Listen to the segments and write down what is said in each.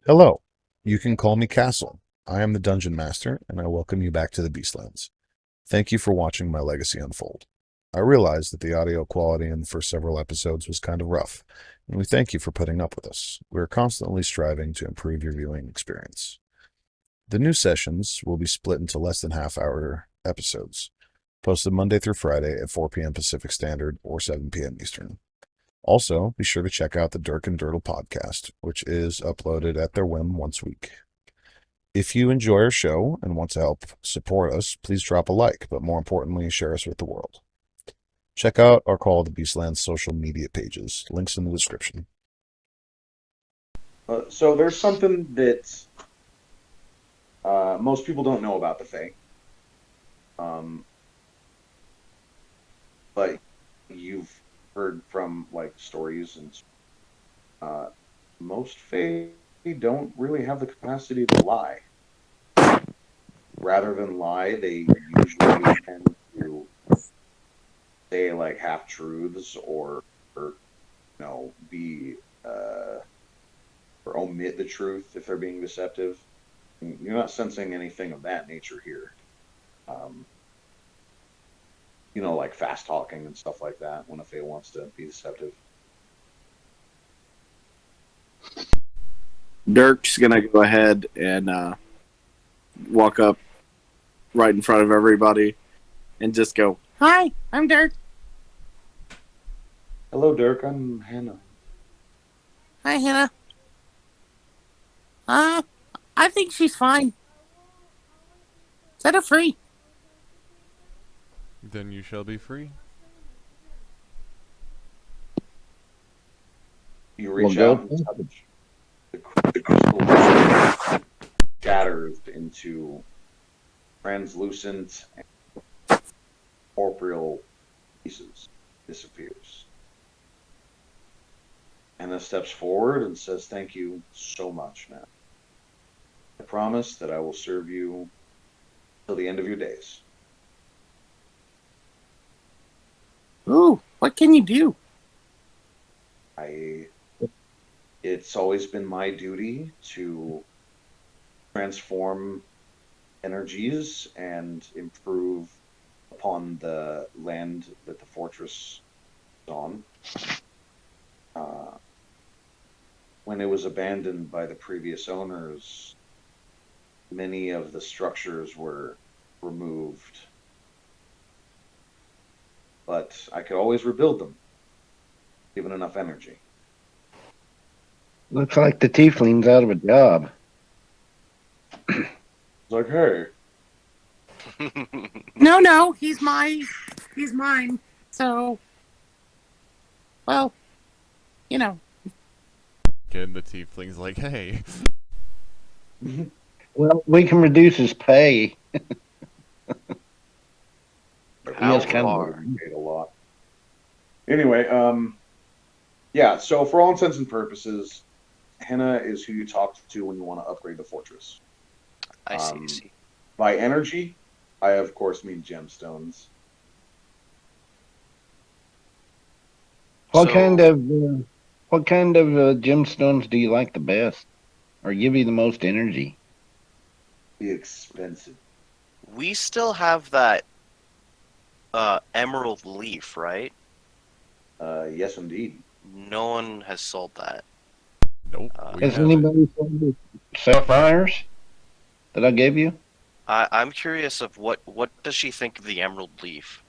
Hello, you can call me Castle. I am the Dungeon Master, and I welcome you back to the Beastlands. Thank you for watching my legacy unfold. I realize that the audio quality in the first several episodes was kind of rough, and we thank you for putting up with us. We are constantly striving to improve your viewing experience. The new sessions will be split into less than half-hour episodes, posted Monday through Friday at 4 p.m. Pacific Standard or 7 p.m. Eastern. Also, be sure to check out the Dirk and Dirtle podcast, which is uploaded at their whim once a week. If you enjoy our show and want to help support us, please drop a like, but more importantly, share us with the world. Check out our Call of the Beastlands social media pages. Links in the description. So there's something that most people don't know about the Fae, but you've heard from like stories and most Fae don't really have the capacity to lie. Rather than lie, they usually tend to say like half truths or be or omit the truth if they're being deceptive. You're not sensing anything of that nature here. Um, like fast talking and stuff like that when a Fae wants to be deceptive. Dirk's gonna go ahead and walk up right in front of everybody and just go, "Hi, I'm Dirk." Hello, Dirk. I'm Hannah. Hi, Hannah. I think she's fine. Set her free. Then you shall be free. You reach Well, out and touch the crystal shatters into translucent and corporeal pieces, disappears. Anna steps forward and says, "Thank you so much, man. I promise that I will serve you till the end of your days." Ooh, what can you do? It's always been my duty to transform energies and improve upon the land that the fortress is on. When it was abandoned by the previous owners, many of the structures were removed, but I could always rebuild them, given enough energy. Looks like the tiefling's out of a job. It's like, hey, No, he's mine. So, well, you know. And the tiefling's like, hey. Well, we can reduce his pay. How kind of far? Paid a lot. Anyway, yeah. So for all intents and purposes, Henna is who you talk to when you want to upgrade the fortress. I see. By energy, I of course mean gemstones. What kind of gemstones do you like the best, or give you the most energy? Be expensive. We still have that emerald leaf, right? Yes, indeed. No one has sold that. Nope. We Has haven't. anybody sold the sapphires that I gave you? I'm curious of what does she think of the emerald leaf?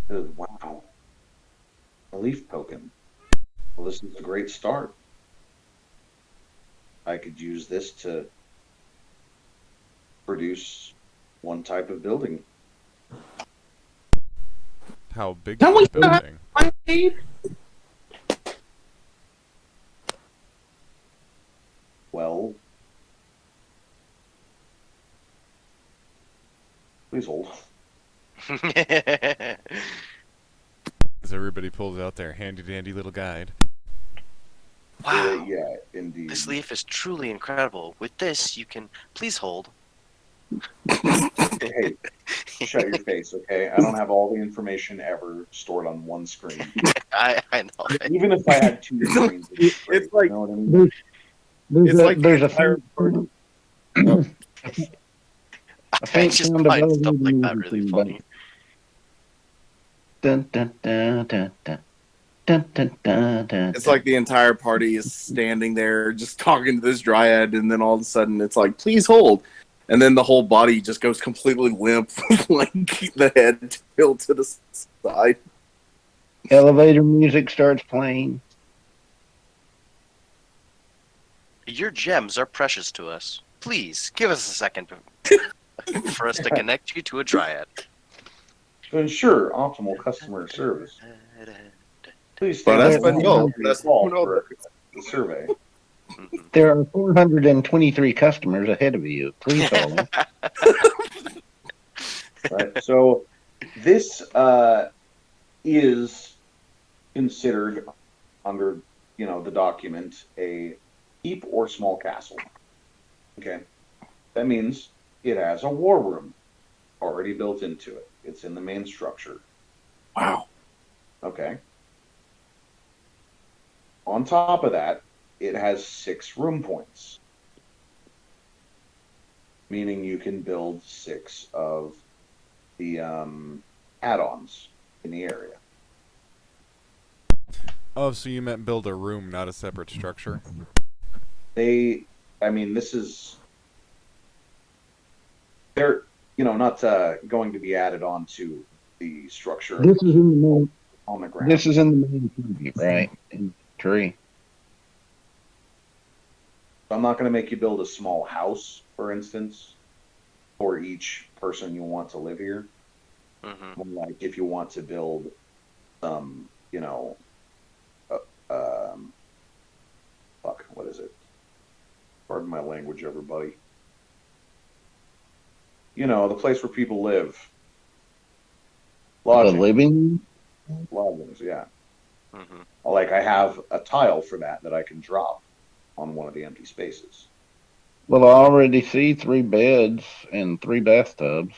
Wow, a leaf token. Well, this is a great start. I could use this to produce one type of building. How big Can is we the building? Well, please hold. As everybody pulls out their handy-dandy little guide. Wow. Yeah, indeed. This leaf is truly incredible. With this, you can please hold. Hey, Shut your face, okay? I don't have all the information ever stored on one screen. I know. Even if I had two screens, it'd be great, It's like you know what I mean? it's like the there's a entire faint, Oh. a I faint just sound of find elevator stuff like that music really in the funny. back. Dun, dun, dun, dun, dun. Dun, dun, dun, dun, It's like the entire party is standing there just talking to this dryad, and then all of a sudden it's like, please hold. And then the whole body just goes completely limp, like the head tilted to the side. elevator music starts playing. Your gems are precious to us. Please give us a second for us to connect you to a dryad. To ensure optimal customer service, please stay Para on the line español, after your call for the survey. Mhm. There are 423 customers ahead of you. Please hold. Right. So this is considered under the document a keep or small castle. Okay. That means it has a war room already built into it. It's in the main structure. Wow. Okay. On top of that, it has 6 room points, meaning you can build 6 of the add-ons in the area. Oh, so you meant build a room, not a separate structure? They're not going to be added onto the structure This is in the main. on the ground. This is in the main tree, right? In the tree. I'm not going to make you build a small house, for instance, for each person you want to live here. Mhm. Like if you want to build some, fuck, what is it? Pardon my language, everybody. The place where people live. The Lodging. living. Lodgings, yeah. Mhm. Like I have a tile for that I can drop on one of the empty spaces. Well, I already see 3 beds and 3 bathtubs.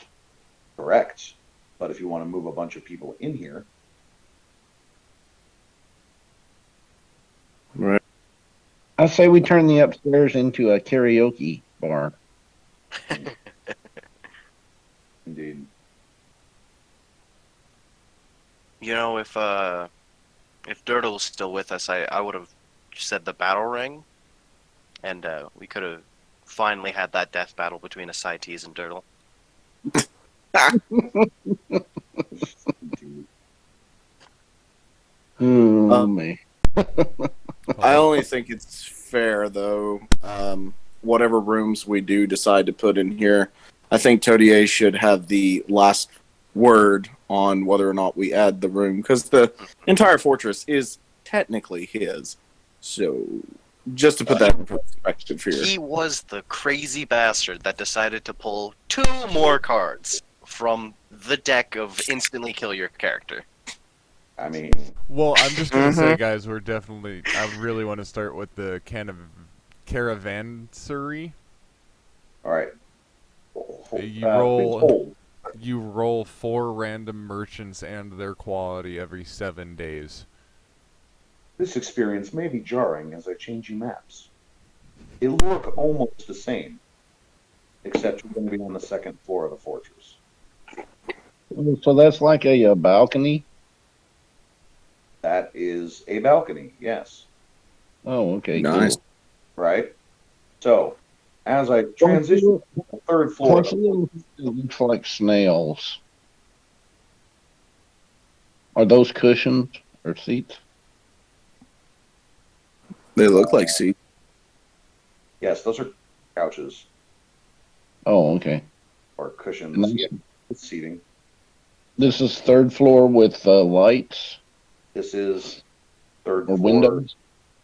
Correct. But if you want to move a bunch of people in here, Right. I say we turn the upstairs into a karaoke bar. indeed. If Dirtle was still with us, I would have said the battle ring, and we could have finally had that death battle between Ascites and Dirtle. Indeed. Oh, man. I only think it's fair, though. Whatever rooms we do decide to put in here, I think Todier should have the last word on whether or not we add the room, because the entire fortress is technically his. So, just to put that in perspective here. He was the crazy bastard that decided to pull 2 more cards from the deck of instantly kill your character. I mean, Well, I'm just gonna say, guys, I really want to start with the caravansary. all right. You Please roll. hold. You roll 4 random merchants and their quality every 7 days. This experience may be jarring as I change you maps. They look almost the same, except you're going to be on the 2nd floor of the fortress. So that's like a balcony? That is a balcony, yes. Oh, okay. Nice. Cool. Right? So, as I transition to the 3rd floor, Plus, it looks like snails. Are those cushions or seats? They look like seats. yes, those are couches Oh, okay. or cushions. Nice. Yeah, it's seating. This is 3rd floor with lights This is 3rd or floor windows.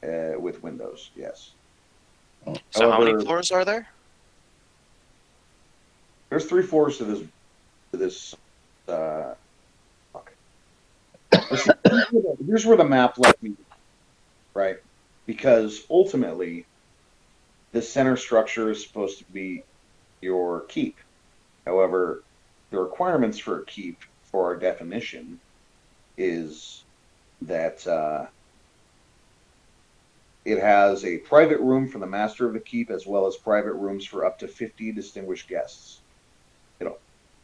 with windows, yes. So how many However- floors are there? There's 3 floors to this. Fuck. Here's where the map left me, right? Because ultimately, the center structure is supposed to be your keep. However, the requirements for a keep for our definition is that it has a private room for the master of the keep as well as private rooms for up to 50 distinguished guests. It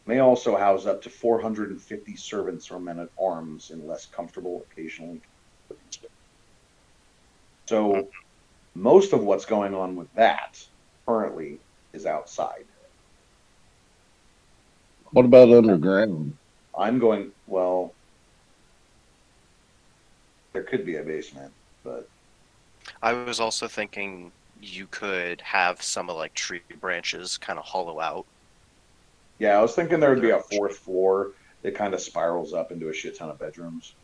may also house up to 450 servants or men at arms in less comfortable, occasionally. So most of what's going on with that currently is outside. What about underground? I'm going, well, there could be a basement, but I was also thinking you could have some of like tree branches kind of hollow out. yeah, I was thinking there would be a fourth floor that kind of spirals up into a shit ton of bedrooms,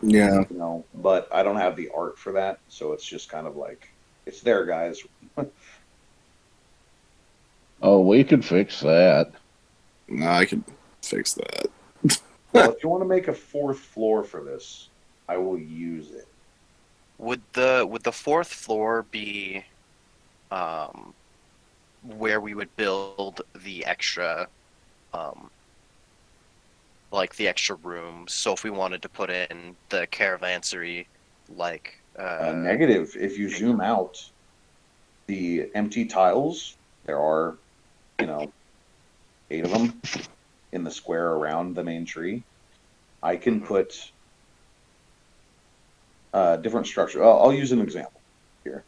Yeah. but I don't have the art for that, so it's just kind of like, it's there, guys. Oh, we could fix that. No, I could fix that. Well, if you want to make a fourth floor for this, I will use it. Would the fourth floor be where we would build the extra like the extra rooms? So if we wanted to put in the caravansary, like Negative, if you zoom out, the empty tiles, there are, 8 of them in the square around the main tree. I can put different structure. I'll use an example here.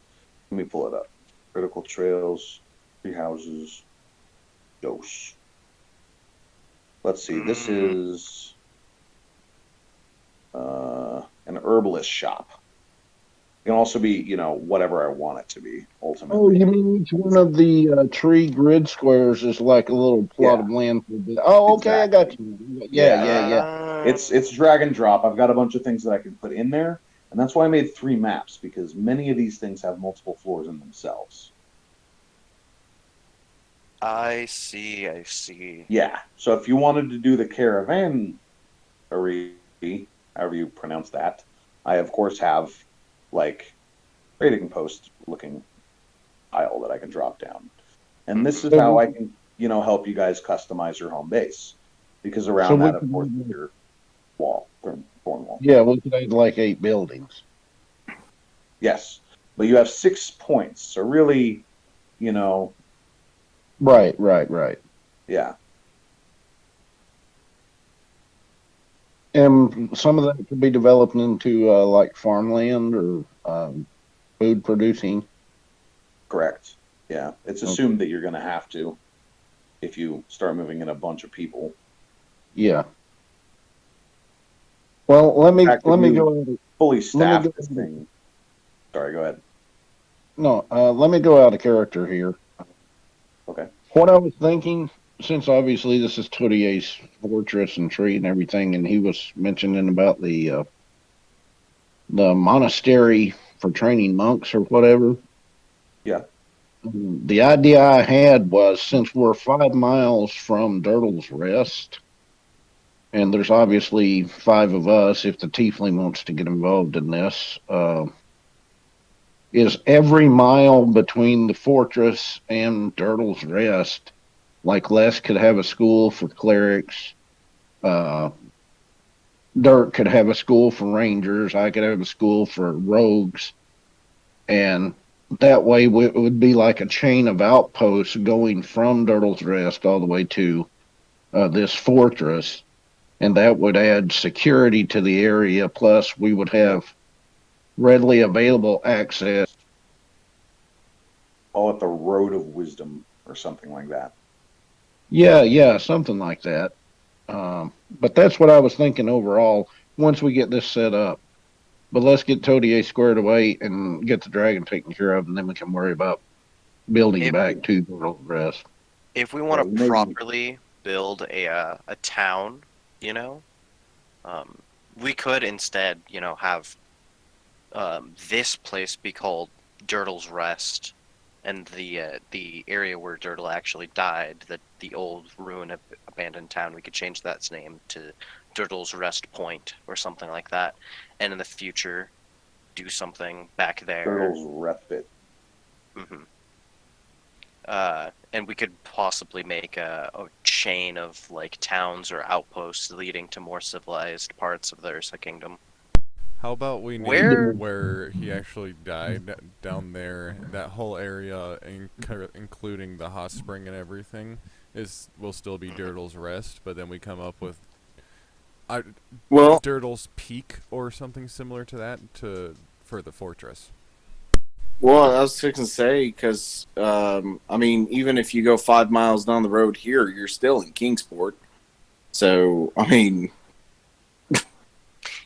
Let me pull it up. Critical trails, tree houses, dose. Let's see. This is an herbalist shop. It can also be, whatever I want it to be. Ultimately. Oh, you mean each one of the tree grid squares is like a little plot of land for the. Oh, okay, I got you. Yeah, yeah. It's drag and drop. I've got a bunch of things that I can put in there, and that's why I made 3 maps, because many of these things have multiple floors in themselves. I see, I see. Yeah. So if you wanted to do the caravan, however you pronounce that, I of course have like trading post looking tile that I can drop down, and this is how I can help you guys customize your home base, because around that, of course, is your wall, thorn wall. Yeah, we could add like 8 buildings. Yes, but you have 6 points, so really, Right. yeah. And some of that could be developed into like farmland or food producing. Correct. Yeah, it's assumed that you're going to have to if you start moving in a bunch of people. Yeah. Well, let me go fully staff this thing. Sorry, go ahead. No, let me go out of character here. Okay. What I was thinking, since obviously this is Tourtier's fortress and tree and everything, and he was mentioning about the monastery for training monks or whatever. Yeah. The idea I had was, since we're 5 miles from Dirtle's Rest, and there's obviously 5 of us, if the Tiefling wants to get involved in this, is every mile between the fortress and Dirtle's Rest, like Les could have a school for clerics, Dirk could have a school for rangers, I could have a school for rogues, and that way it would be like a chain of outposts going from Dirtle's Rest all the way to this fortress, and that would add security to the area. Plus, we would have readily available access. Call it the Road of Wisdom or something like that. Yeah, something like that. But that's what I was thinking overall once we get this set up. But let's get Toadier squared away and get the dragon taken care of, and then we can worry about building back to the rest. If we want to properly build a town, we could instead, have this place be called Dirtle's Rest, and the area where Dirtle actually died, the old ruin abandoned town, we could change that name to Dirtle's Rest Point or something like that, and in the future do something back there. Dirtle's Respite. And we could possibly make a chain of like towns or outposts leading to more civilized parts of the Ursa Kingdom. How about we Where- name where he actually died down there? That whole area, including the hot spring and everything, will still be Dirtle's Rest. But then we come up with Well, Dirtle's Peak or something similar to that for the fortress. I was fixing to say because I mean, even if you go 5 miles down the road here, you're still in Kingsport. So I mean,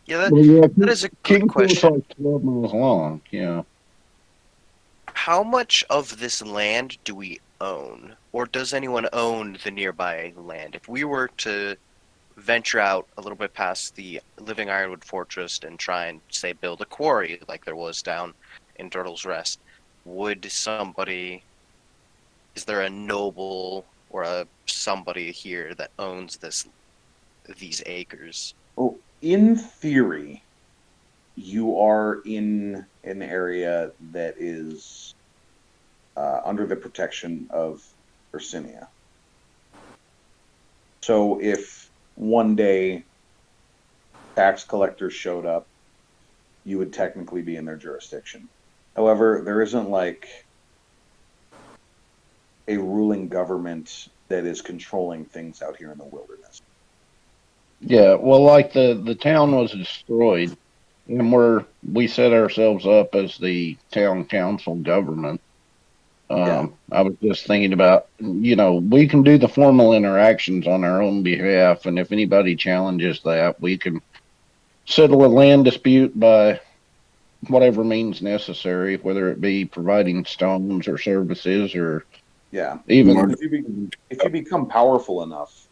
Yeah, Well, yeah, that is a good Kingsport's question. like 12 miles long. Yeah. How much of this land do we own? Or does anyone own the nearby land? If we were to venture out a little bit past the Living Ironwood Fortress and try and, say, build a quarry like there was down in Turtle's Rest, would somebody. Is there a noble or somebody here that owns these acres? Well, in theory, you are in an area that is under the protection of Ursinia. So if one day tax collectors showed up, you would technically be in their jurisdiction. However, there isn't like a ruling government that is controlling things out here in the wilderness. Yeah. Well, like the town was destroyed, and we set ourselves up as the town council government. Yeah. I was just thinking about, we can do the formal interactions on our own behalf, and if anybody challenges that, we can settle a land dispute by whatever means necessary, whether it be providing stones or services or Yeah. even. If you become powerful enough,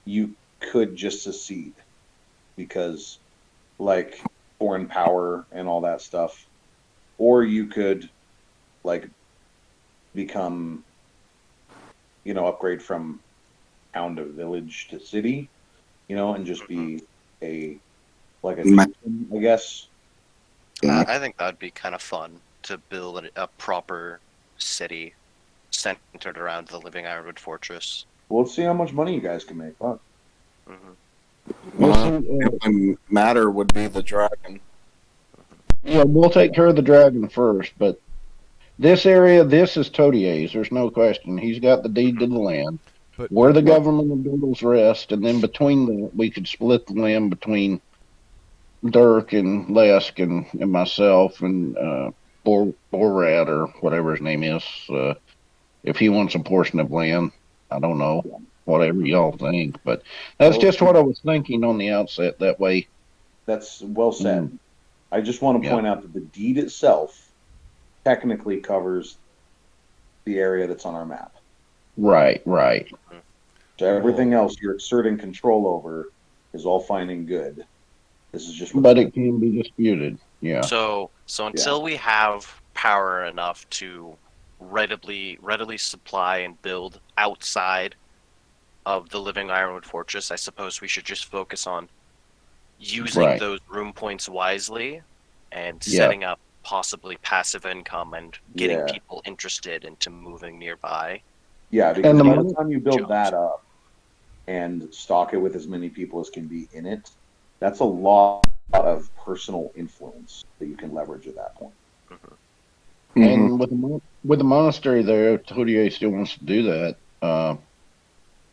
you could just secede because, like, foreign power and all that stuff, or you could, like, become, upgrade from town to village to city, and just be a chieftain, I guess. I think that'd be kind of fun to build a proper city centered around the Living Ironwood Fortress. Well, let's see how much money you guys can make. Fuck. the only matter would be the dragon. Well, we'll take care of the dragon first, but this area, this is Todier's. There's no question. He's got the deed to the land. But We're the government of Doodle's Rest, and then between we could split the land between Dirk and Lesk and myself and Borad or whatever his name is. If he wants a portion of land, I don't know. Whatever y'all think, but that's just what I was thinking on the outset. That way, That's well said. I just want to point out that the deed itself technically covers the area that's on our map. right. So everything else you're exerting control over is all fine and good. This is just. But it can be disputed. Yeah. So until we have power enough to readily supply and build outside of the Living Ironwood Fortress, I suppose we should just focus on using those room points wisely and setting up possibly passive income and getting people interested into moving nearby. Yeah, because by the time you build that up and stock it with as many people as can be in it, that's a lot of personal influence that you can leverage at that point. And with the monastery there, Todier still wants to do that.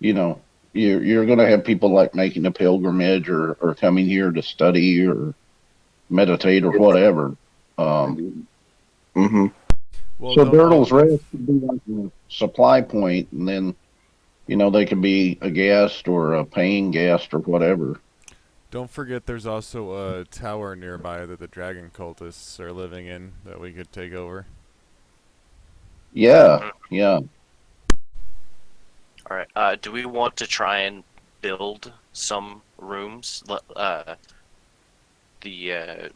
You're going to have people like making a pilgrimage or coming here to study or meditate or whatever. well, So Dirtle's Rest could be like a supply point, and then, they could be a guest or a paying guest or whatever. Don't forget there's also a tower nearby that the dragon cultists are living in that we could take over. Yeah. All right. Do we want to try and build some rooms? The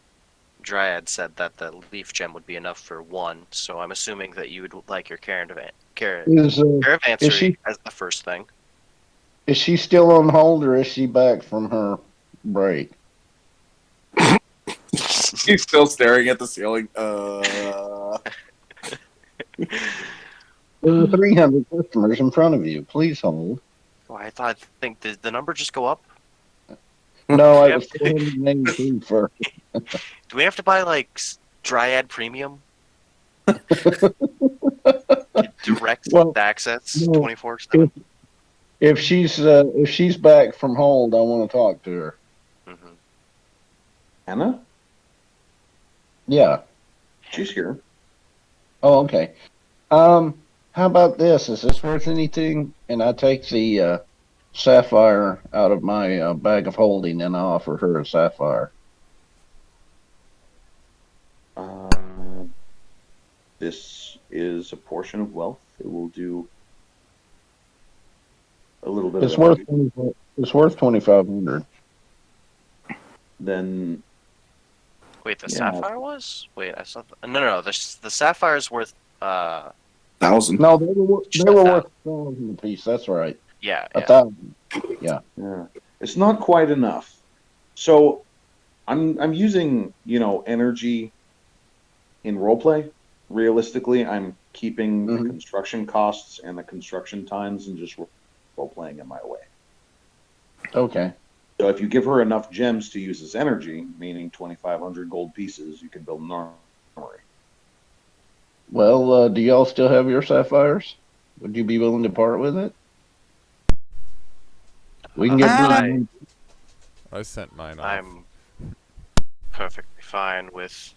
Dryad said that the leaf gem would be enough for one, so I'm assuming that you would like your caravansary as the first thing. Is she still on hold, or is she back from her break? He's still staring at the ceiling. There are 300 customers in front of you. Please hold. Oh, I think the number just go up. No, it Yep. was 482 first. Do we have to buy like Dryad Premium? Direct Well, access no, 24/7. if she's back from hold, I want to talk to her. Mm-hmm. Anna, Yeah. she's here. Oh, okay. How about this? Is this worth anything? And I take the sapphire out of my bag of holding, and I offer her a sapphire. This is a portion of wealth. It will do a little bit It's of the worth heavy. it's worth 2,500. Then Wait, the Yeah. sapphire was? Wait, I saw. No. The sapphire's worth. 1,000. No, they were Just worth that. 1,000 a piece. That's right. Yeah. 1,000. yeah, it's not quite enough. So I'm using energy in roleplay. Realistically, I'm keeping the Mhm. construction costs and the construction times and just role playing in my way. Okay. So if you give her enough gems to use as energy, meaning 2,500 gold pieces, you can build an armory. Well, do y'all still have your sapphires? Would you be willing to part with it? We can get I, I sent mine off. I'm perfectly fine with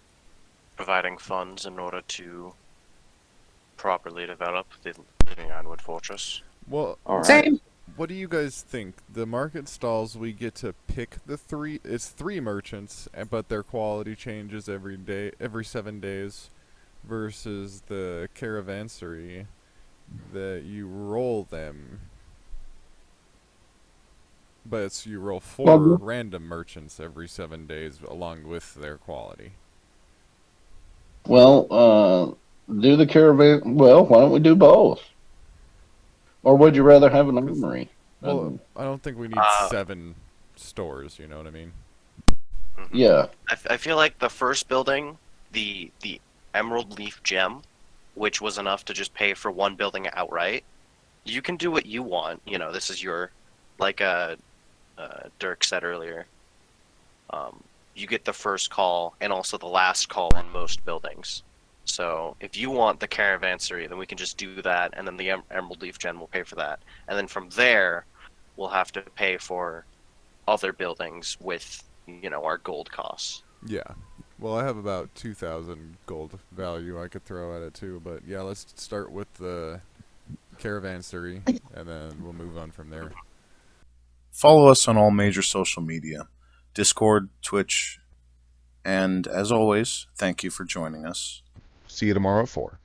providing funds in order to properly develop the Living Ironwood Fortress. Well, All right. Same. what do you guys think? The market stalls, we get to pick the three. It's 3 merchants, but their quality changes every day, every 7 days, versus the caravansary that you roll them. But you roll 4 Well, random merchants every 7 days along with their quality. do the caravan. Well, why don't we do both? Or would you rather have an armory? Well, I don't think we need Uh, 7 stores, you know what I mean? Mhm. Yeah. I feel like the first building, the Emerald Leaf Gem, which was enough to just pay for one building outright. You can do what you want. This is your, like Dirk said earlier. You get the first call and also the last call on most buildings. So if you want the caravansary, then we can just do that, and then the Emerald Leaf Gem will pay for that, and then from there, we'll have to pay for other buildings with our gold costs. Yeah. Well, I have about 2,000 gold value I could throw at it too, but yeah, let's start with the caravansary, and then we'll move on from there. Follow us on all major social media, Discord, Twitch, and as always, thank you for joining us. See you tomorrow at 4.